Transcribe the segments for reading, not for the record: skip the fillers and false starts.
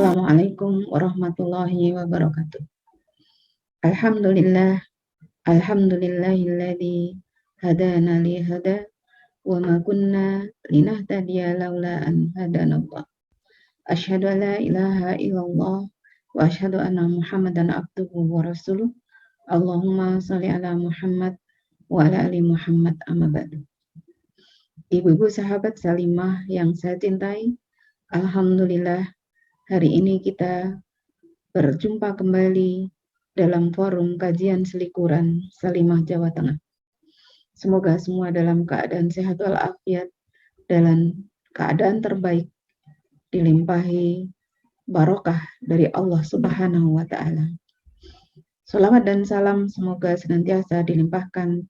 Assalamualaikum warahmatullahi wabarakatuh. Alhamdulillah, alhamdulillahilladzi hadana li hada wa ma kunna linahtadiya laula an hadanallah. Asyhadu an la ilaha illallah wa asyhadu anna Muhammadan abduhu wa rasuluh. Allahumma shalli ala Muhammad wa ala ali Muhammad amma ba'du. Ibu-ibu sahabat Salimah yang saya cintai, alhamdulillah hari ini kita berjumpa kembali dalam forum kajian selikuran Salimah Jawa Tengah. Semoga semua dalam keadaan sehat walafiat, dalam keadaan terbaik, dilimpahi barokah dari Allah Subhanahu wa Ta'ala. Salawat dan salam semoga senantiasa dilimpahkan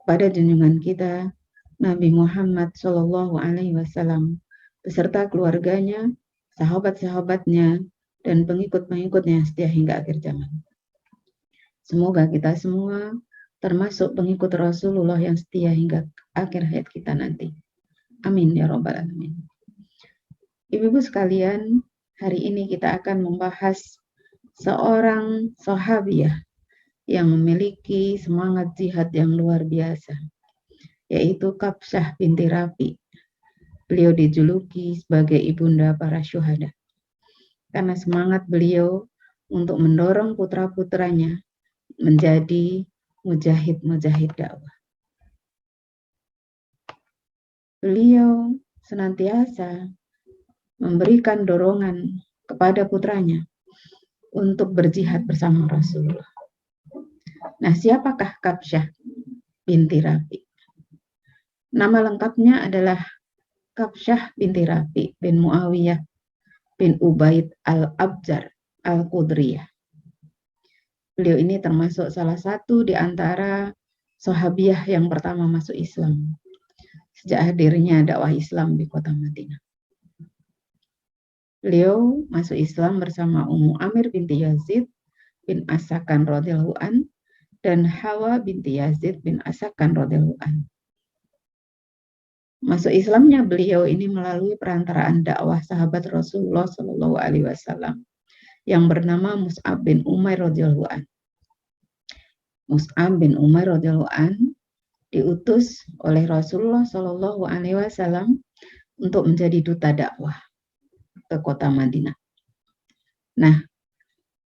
kepada junjungan kita Nabi Muhammad Shallallahu Alaihi Wasallam beserta keluarganya, sahabat-sahabatnya, dan pengikut-pengikutnya setia hingga akhir zaman. Semoga kita semua termasuk pengikut Rasulullah yang setia hingga akhir hayat kita nanti. Amin ya rabbal alamin. Ibu-ibu sekalian, hari ini kita akan membahas seorang sahabiah yang memiliki semangat jihad yang luar biasa, yaitu Kabsyah binti Rafi. Beliau dijuluki sebagai ibunda para syuhada karena semangat beliau untuk mendorong putra-putranya menjadi mujahid-mujahid dakwah. Beliau senantiasa memberikan dorongan kepada putranya untuk berjihad bersama Rasulullah. Nah, siapakah Kabsyah binti Rafi? Nama lengkapnya adalah Kabsyah binti Rafi bin Muawiyah bin Ubaid al-Abjar al-Qudriyah. Beliau ini termasuk salah satu di antara sahabiah yang pertama masuk Islam sejak hadirnya dakwah Islam di kota Madinah. Beliau masuk Islam bersama Ummu Amir binti Yazid bin As-Sakan radhiyallahu an dan Hawa binti Yazid bin As-Sakan radhiyallahu an. Masuk Islamnya beliau ini melalui perantaraan dakwah sahabat Rasulullah Shallallahu Alaihi Wasallam yang bernama Mus'ab bin Umair radhiyallahu an. Mus'ab bin Umair radhiyallahu an diutus oleh Rasulullah Shallallahu Alaihi Wasallam untuk menjadi duta dakwah ke kota Madinah. Nah,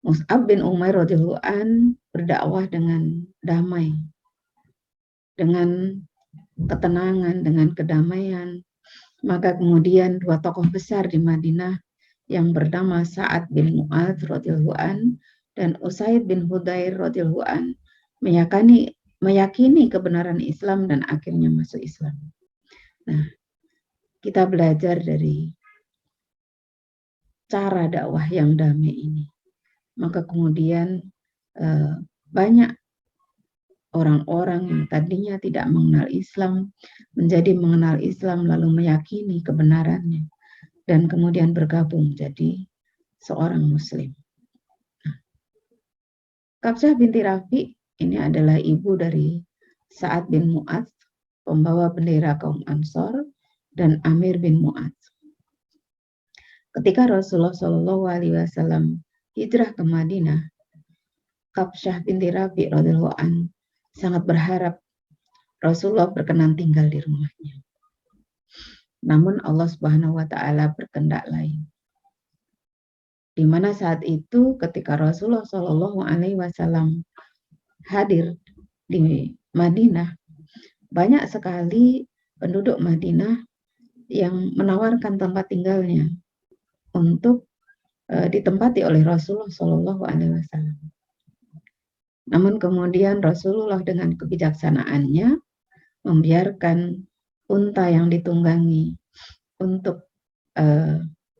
Mus'ab bin Umair radhiyallahu an berdakwah dengan damai, dengan ketenangan, dengan kedamaian. Maka kemudian dua tokoh besar di Madinah yang bernama Sa'ad bin Mu'adz radhiyallahu an dan Usaid bin Hudair radhiyallahu an meyakini kebenaran Islam dan akhirnya masuk Islam. Nah, kita belajar dari cara dakwah yang damai ini. Maka kemudian banyak orang-orang yang tadinya tidak mengenal Islam menjadi mengenal Islam lalu meyakini kebenarannya dan kemudian bergabung menjadi seorang muslim. Kabsyah binti Rafi ini adalah ibu dari Sa'ad bin Mu'adz, pembawa bendera kaum Ansor, dan Amir bin Mu'adz. Ketika Rasulullah Shallallahu Alaihi Wasallam hijrah ke Madinah, Kabsyah binti Rafi radhiyallahu an sangat berharap Rasulullah berkenan tinggal di rumahnya. Namun Allah Subhanahu wa Ta'ala berkehendak lain. Di mana saat itu ketika Rasulullah Shallallahu Alaihi Wasallam hadir di Madinah, banyak sekali penduduk Madinah yang menawarkan tempat tinggalnya untuk ditempati oleh Rasulullah Shallallahu Alaihi Wasallam. Namun kemudian Rasulullah dengan kebijaksanaannya membiarkan unta yang ditunggangi untuk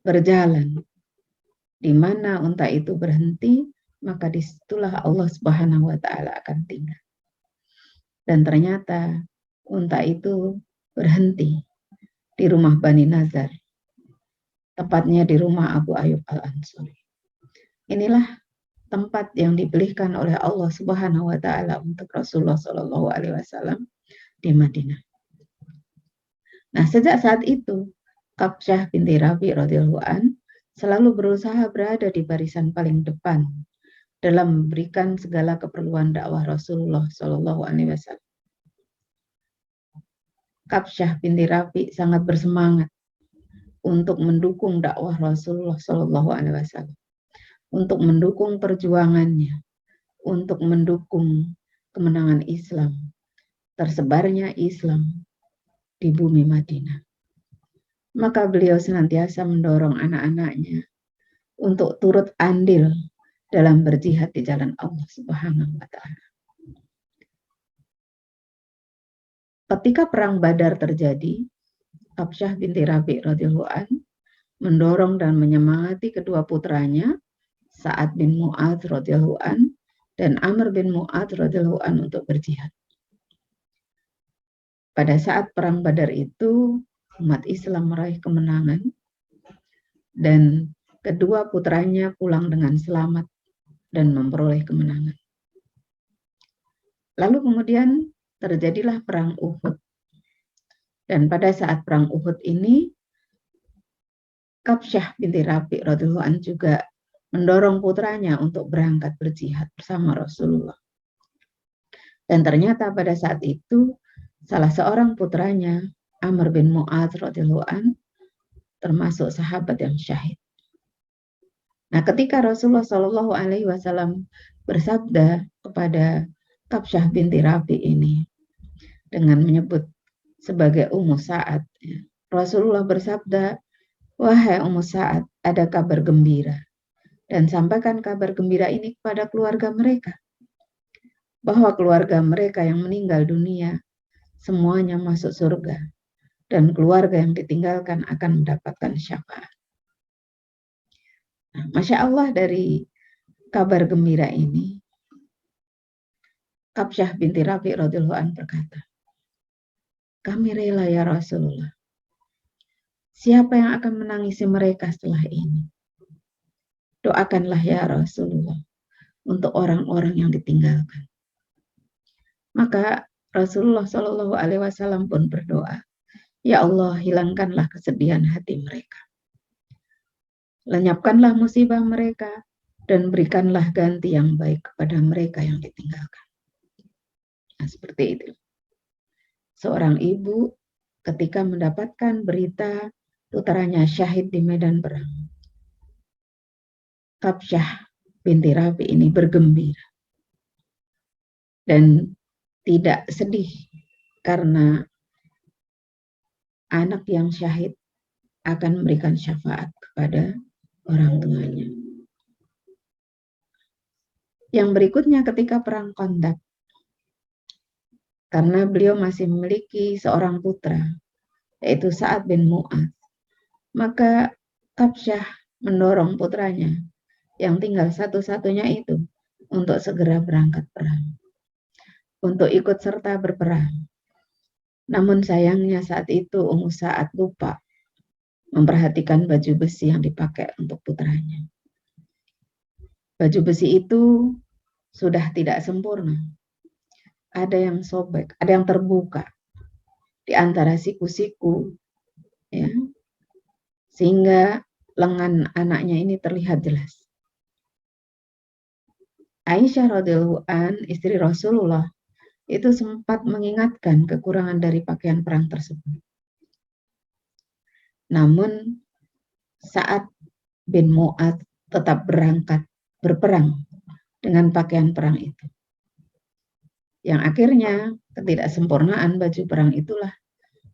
berjalan. Di mana unta itu berhenti, maka disitulah Allah Subhanahu wa Ta'ala akan tinggal. Dan ternyata unta itu berhenti di rumah Bani Nazar, tepatnya di rumah Abu Ayyub al-Ansari. Inilah tempat yang dipilihkan oleh Allah Subhanahu wa Ta'ala untuk Rasulullah Shallallahu Alaihi Wasallam di Madinah. Nah, sejak saat itu Kabsyah binti Rafi radhiyallahu an selalu berusaha berada di barisan paling depan dalam memberikan segala keperluan dakwah Rasulullah Shallallahu Alaihi Wasallam. Kabsyah binti Rafi sangat bersemangat untuk mendukung dakwah Rasulullah Shallallahu Alaihi Wasallam, untuk mendukung perjuangannya, untuk mendukung kemenangan Islam, tersebarnya Islam di bumi Madinah. Maka beliau senantiasa mendorong anak-anaknya untuk turut andil dalam berjihad di jalan Allah Subhanahu wa Ta'ala. Ketika perang Badar terjadi, Kabsyah binti Rabi radhiyallahu an mendorong dan menyemangati kedua putranya, Sa'ad bin Mu'adz radhiyallahu an dan Amr bin Mu'adz radhiyallahu an untuk berjihad. Pada saat perang Badar itu, umat Islam meraih kemenangan dan kedua putranya pulang dengan selamat dan memperoleh kemenangan. Lalu kemudian terjadilah perang Uhud. Dan pada saat perang Uhud ini, Kabsyah binti Rabi radhiyallahu an juga mendorong putranya untuk berangkat berjihad bersama Rasulullah. Dan ternyata pada saat itu, salah seorang putranya, Amr bin Mu'adz radhiyallahu an, termasuk sahabat yang syahid. Nah, ketika Rasulullah Shallallahu Alaihi Wasallam bersabda kepada Kabsyah binti Rabi ini dengan menyebut sebagai Ummu Sa'ad, Rasulullah bersabda, "Wahai Ummu Sa'ad, ada kabar gembira, dan sampaikan kabar gembira ini kepada keluarga mereka, bahwa keluarga mereka yang meninggal dunia semuanya masuk surga, dan keluarga yang ditinggalkan akan mendapatkan syafaat." Nah, Masya Allah, dari kabar gembira ini, Kabsyah binti Rabi radhiyallahu an berkata, "Kami rela ya Rasulullah. Siapa yang akan menangisi mereka setelah ini? Doakanlah ya Rasulullah untuk orang-orang yang ditinggalkan." Maka Rasulullah Shallallahu Alaihi Wasallam pun berdoa, "Ya Allah, hilangkanlah kesedihan hati mereka. Lenyapkanlah musibah mereka dan berikanlah ganti yang baik kepada mereka yang ditinggalkan." Nah, seperti itu. Seorang ibu ketika mendapatkan berita putranya syahid di medan perang, Kabsyah binti Rabi ini bergembira dan tidak sedih karena anak yang syahid akan memberikan syafaat kepada orang tuanya. Yang berikutnya ketika perang Khandaq, karena beliau masih memiliki seorang putra, yaitu Sa'ad bin Mu'adz, maka Kabsyah mendorong putranya yang tinggal satu-satunya itu untuk segera berangkat perang, untuk ikut serta berperang. Namun sayangnya saat itu Ummu Sa'ad lupa memperhatikan baju besi yang dipakai untuk putranya. Baju besi itu sudah tidak sempurna. Ada yang sobek, ada yang terbuka di antara siku-siku, ya, sehingga lengan anaknya ini terlihat jelas. Aisyah radhiyallahu an, istri Rasulullah, itu sempat mengingatkan kekurangan dari pakaian perang tersebut. Namun Sa'ad bin Mu'adz tetap berangkat berperang dengan pakaian perang itu. Yang akhirnya ketidaksempurnaan baju perang itulah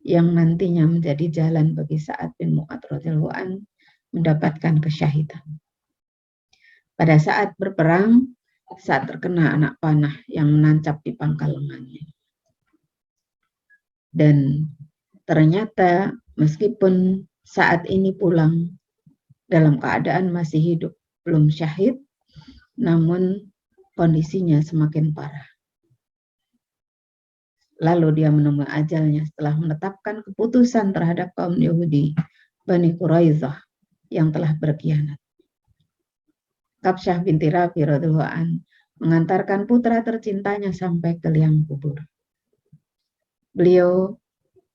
yang nantinya menjadi jalan bagi Sa'ad bin Mu'adz radhiyallahu an mendapatkan kesyahidan. Pada saat berperang, saat terkena anak panah yang menancap di pangkal lengannya. Dan ternyata meskipun saat ini pulang dalam keadaan masih hidup, belum syahid, namun kondisinya semakin parah. Lalu dia menemui ajalnya setelah menetapkan keputusan terhadap kaum Yahudi Bani Quraidah yang telah berkhianat. Kabsyah binti Rabi radhiyallahu an mengantarkan putra tercintanya sampai ke liang kubur. Beliau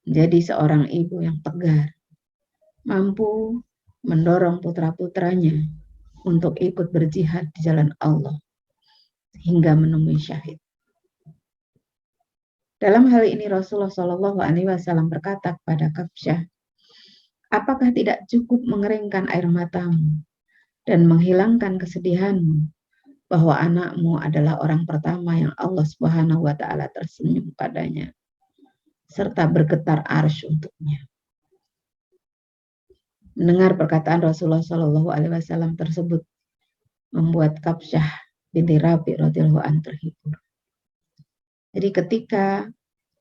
menjadi seorang ibu yang tegar, mampu mendorong putra-putranya untuk ikut berjihad di jalan Allah hingga menemui syahid. Dalam hal ini Rasulullah Shallallahu Alaihi Wasallam berkata kepada Kabsyah, apakah tidak cukup mengeringkan air matamu dan menghilangkan kesedihanmu bahwa anakmu adalah orang pertama yang Allah Subhanahu wa Ta'ala tersenyum padanya serta bergetar arsy untuknya. Mendengar perkataan Rasulullah Shallallahu Alaihi Wasallam tersebut membuat Kabsyah binti Rabi radhiyallahu anha terhibur. Jadi ketika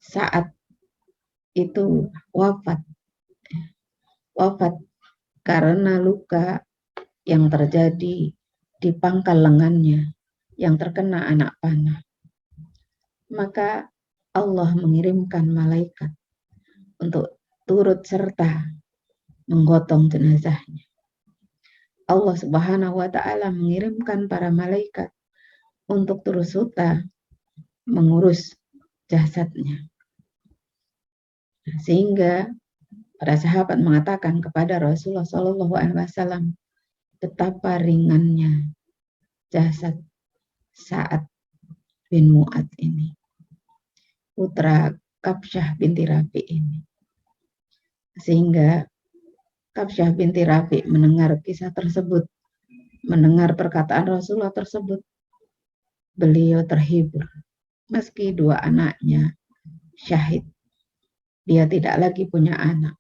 saat itu wafat karena luka yang terjadi di pangkal lengannya yang terkena anak panah, maka Allah mengirimkan malaikat untuk turut serta menggotong jenazahnya. Allah Subhanahu wa Ta'ala mengirimkan para malaikat untuk turut serta mengurus jasadnya. Sehingga para sahabat mengatakan kepada Rasulullah Shallallahu Alaihi Wasallam betapa ringannya jasad Sa'ad bin Mu'ad ini, putra Kabsyah binti Rabi ini. Sehingga Kabsyah binti Rabi mendengar kisah tersebut, mendengar perkataan Rasulullah tersebut, beliau terhibur. Meski dua anaknya syahid, dia tidak lagi punya anak.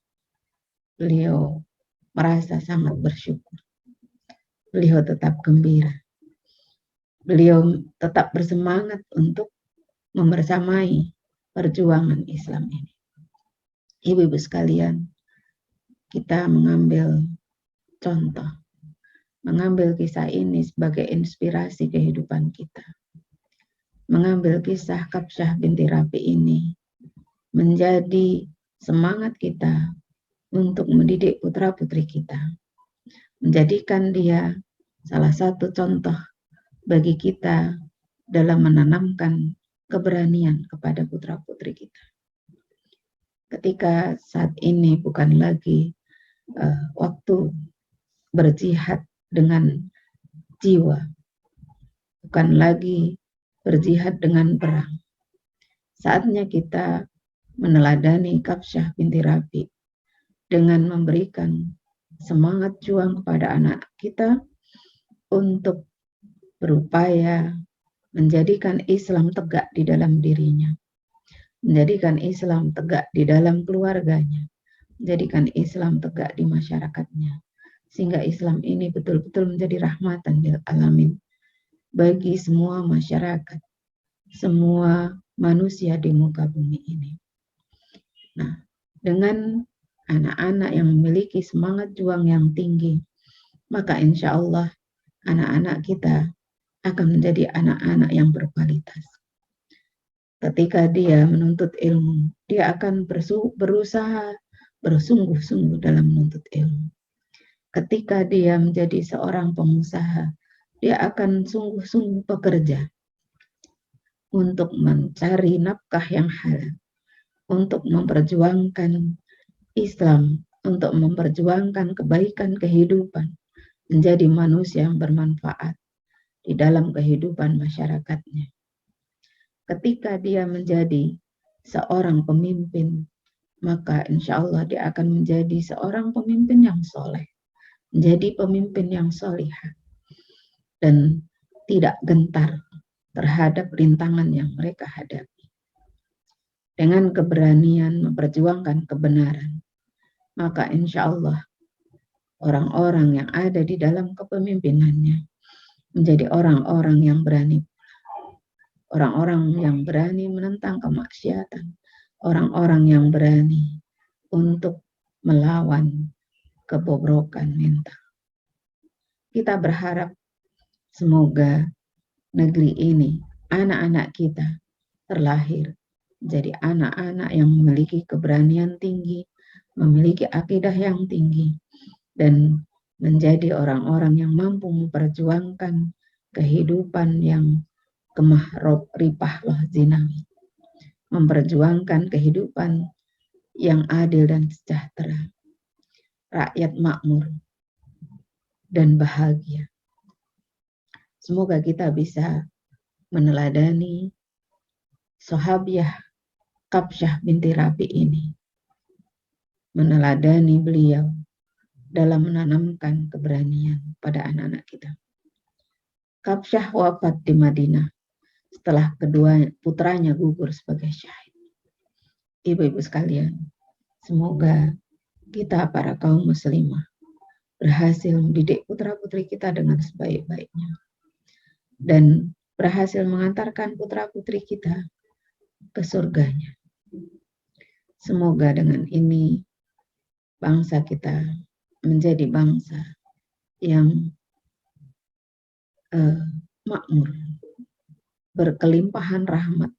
Beliau merasa sangat bersyukur. Beliau tetap gembira. Beliau tetap bersemangat untuk membersamai perjuangan Islam ini. Ibu-ibu sekalian, kita mengambil contoh, mengambil kisah ini sebagai inspirasi kehidupan kita. Mengambil kisah Kabsyah binti Rabi ini menjadi semangat kita untuk mendidik putra-putri kita. Menjadikan dia salah satu contoh bagi kita dalam menanamkan keberanian kepada putra-putri kita. Ketika saat ini bukan lagi waktu berjihad dengan jiwa, bukan lagi berjihad dengan perang. Saatnya kita meneladani Kabsyah binti Rabi dengan memberikan semangat juang kepada anak kita untuk berupaya menjadikan Islam tegak di dalam dirinya, menjadikan Islam tegak di dalam keluarganya, menjadikan Islam tegak di masyarakatnya, sehingga Islam ini betul-betul menjadi rahmatan lil alamin bagi semua masyarakat, semua manusia di muka bumi ini. Nah, dengan anak-anak yang memiliki semangat juang yang tinggi, maka insya Allah anak-anak kita akan menjadi anak-anak yang berkualitas. Ketika dia menuntut ilmu, dia akan berusaha bersungguh-sungguh dalam menuntut ilmu. Ketika dia menjadi seorang pengusaha, dia akan sungguh-sungguh bekerja untuk mencari nafkah yang halal, untuk memperjuangkan Islam, untuk memperjuangkan kebaikan kehidupan, menjadi manusia yang bermanfaat di dalam kehidupan masyarakatnya. Ketika dia menjadi seorang pemimpin, maka insya Allah dia akan menjadi seorang pemimpin yang soleh, menjadi pemimpin yang solihah, dan tidak gentar terhadap rintangan yang mereka hadapi. Dengan keberanian memperjuangkan kebenaran, maka insya Allah orang-orang yang ada di dalam kepemimpinannya menjadi orang-orang yang berani, orang-orang yang berani menentang kemaksiatan, orang-orang yang berani untuk melawan kebobrokan mental. Kita berharap semoga negeri ini, anak-anak kita terlahir menjadi anak-anak yang memiliki keberanian tinggi, memiliki akidah yang tinggi, dan menjadi orang-orang yang mampu memperjuangkan kehidupan yang kemah ripah loh zinawi, memperjuangkan kehidupan yang adil dan sejahtera, rakyat makmur, dan bahagia. Semoga kita bisa meneladani sahabiah Kabsyah binti Rabi ini, meneladani beliau dalam menanamkan keberanian pada anak-anak kita. Kabsyah wafat di Madinah setelah kedua putranya gugur sebagai syahid. Ibu-ibu sekalian, semoga kita para kaum muslimah berhasil mendidik putra-putri kita dengan sebaik-baiknya dan berhasil mengantarkan putra-putri kita ke surganya. Semoga dengan ini bangsa kita menjadi bangsa yang makmur, berkelimpahan rahmat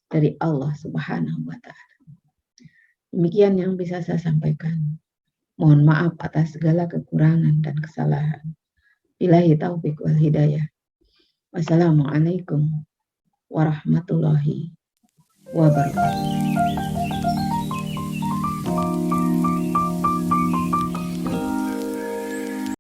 dari Allah Subhanahu wa Ta'ala. Demikian yang bisa saya sampaikan. Mohon maaf atas segala kekurangan dan kesalahan. Billahi taufiq wal hidayah. Wassalamualaikum warahmatullahi wabarakatuh.